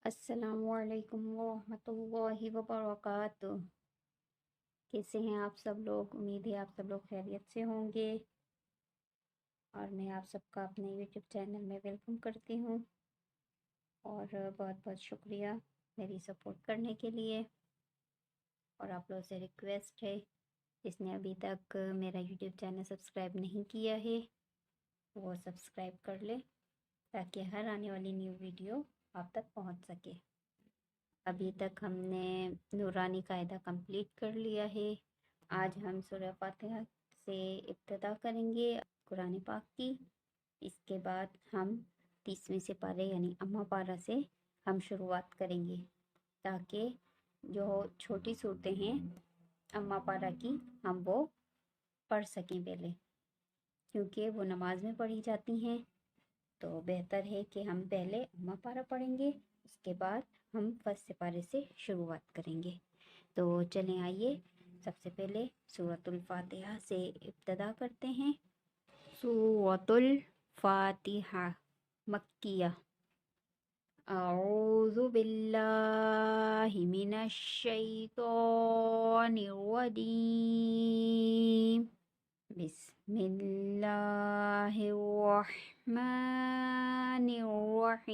السلام علیکم ورحمۃ اللہ وبرکاتہ۔ کیسے ہیں آپ سب لوگ؟ امید ہے آپ سب لوگ خیریت سے ہوں گے، اور میں آپ سب کا اپنے یوٹیوب چینل میں ویلکم کرتی ہوں، اور بہت بہت شکریہ میری سپورٹ کرنے کے لیے۔ اور آپ لوگوں سے ریکویسٹ ہے، جس نے ابھی تک میرا یوٹیوب چینل سبسکرائب نہیں کیا ہے وہ سبسکرائب کر لے، تاکہ ہر آنے والی نیو ویڈیو آپ تک پہنچ سکے۔ ابھی تک ہم نے نورانی قاعدہ کمپلیٹ کر لیا ہے۔ آج ہم سورہ فاتحہ سے ابتدا کریں گے قرآن پاک کی۔ اس کے بعد ہم 30ویں سپارے یعنی اماں پارہ سے ہم شروعات کریں گے، تاکہ جو چھوٹی صورتیں ہیں اماں پارہ کی ہم وہ پڑھ سکیں پہلے، کیونکہ وہ نماز میں پڑھی جاتی ہیں، تو بہتر ہے کہ ہم پہلے اماں پارہ پڑھیں گے، اس کے بعد ہم فرسٹ سپارے سے شروعات کریں گے۔ تو چلیں آئیے سب سے پہلے سورۃ الفاتحہ سے ابتدا کرتے ہیں۔ سورۃ الفاتحہ مکیہ۔ اعوذ باللہ من الشیطان الرجیم، بسم اللہ الرحمن الرحیم،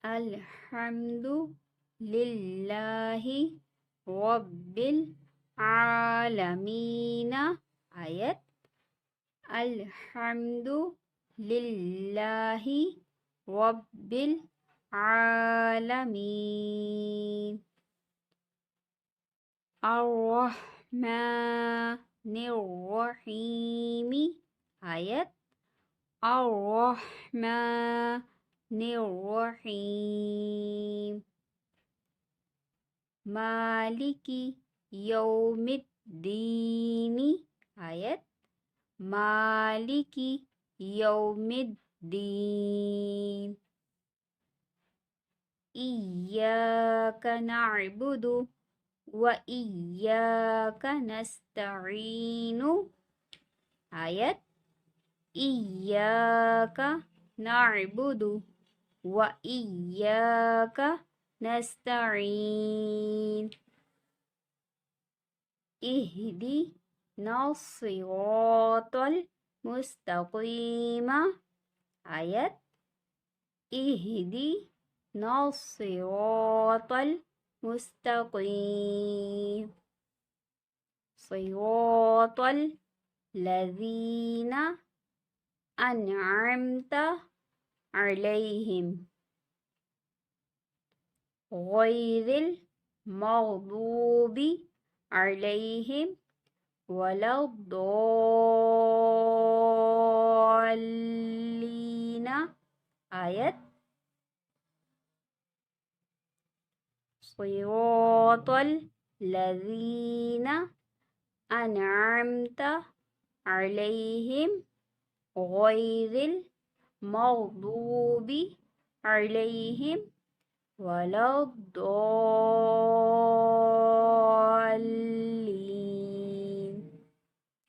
الحمد للہ رب العالمین۔ آیت الحمد للہ رب العالمین، الرحمن الرحیم۔ آیت الرحمن الرحیم، مالک یوم الدین۔ آیت مالک یوم الدین، ایاک نعبد و ایاک نستعین۔ آیت ایاک نعبد و ایاک نستعین، اہدنا الصراط المستقیم۔ آیت اہدنا الصراط المستقیم، صراط الذین انعمت علیہم غیر المغضوب علیہم ولا الضالین۔ آیت صراط الذین انعمت علیہم غیر المغضوب علیہم ولا الضالین۔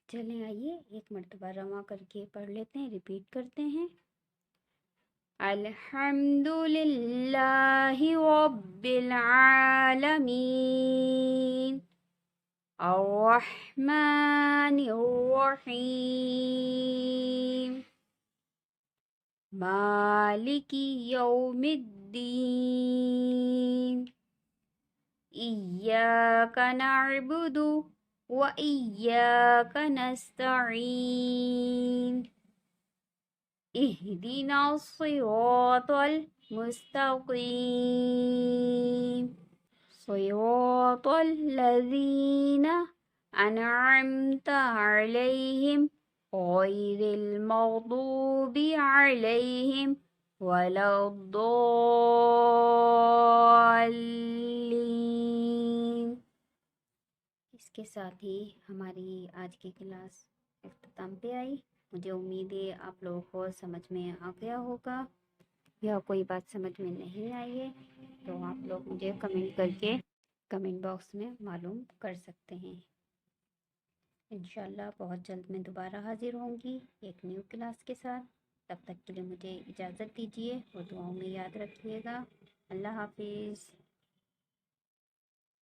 چلیں آئیے ایک مرتبہ رواں کر کے پڑھ لیتے ہیں، ریپیٹ کرتے ہیں۔ الحمد للہ رب العالمین، الرحمن الرحیم، مالک یوم الدین، ایاک نعبد و ایاک نستعین، اہدنا الصراط المستقیم، صراط الذین انعمت علیہم غیر المغضوب علیہم ولا الضالین۔ اس کے ساتھ ہی ہماری آج کی کلاس اختتام پہ آئی۔ مجھے امید ہے آپ لوگوں کو سمجھ میں آ گیا ہوگا، یا کوئی بات سمجھ میں نہیں آئی ہے تو آپ لوگ مجھے کمنٹ کر کے کمنٹ باکس میں معلوم کر سکتے ہیں۔ انشاءاللہ بہت جلد میں دوبارہ حاضر ہوں گی ایک نیو کلاس کے ساتھ۔ تب تک کے لیے مجھے اجازت دیجیے اور دعاؤں میں یاد رکھیے گا۔ اللہ حافظ۔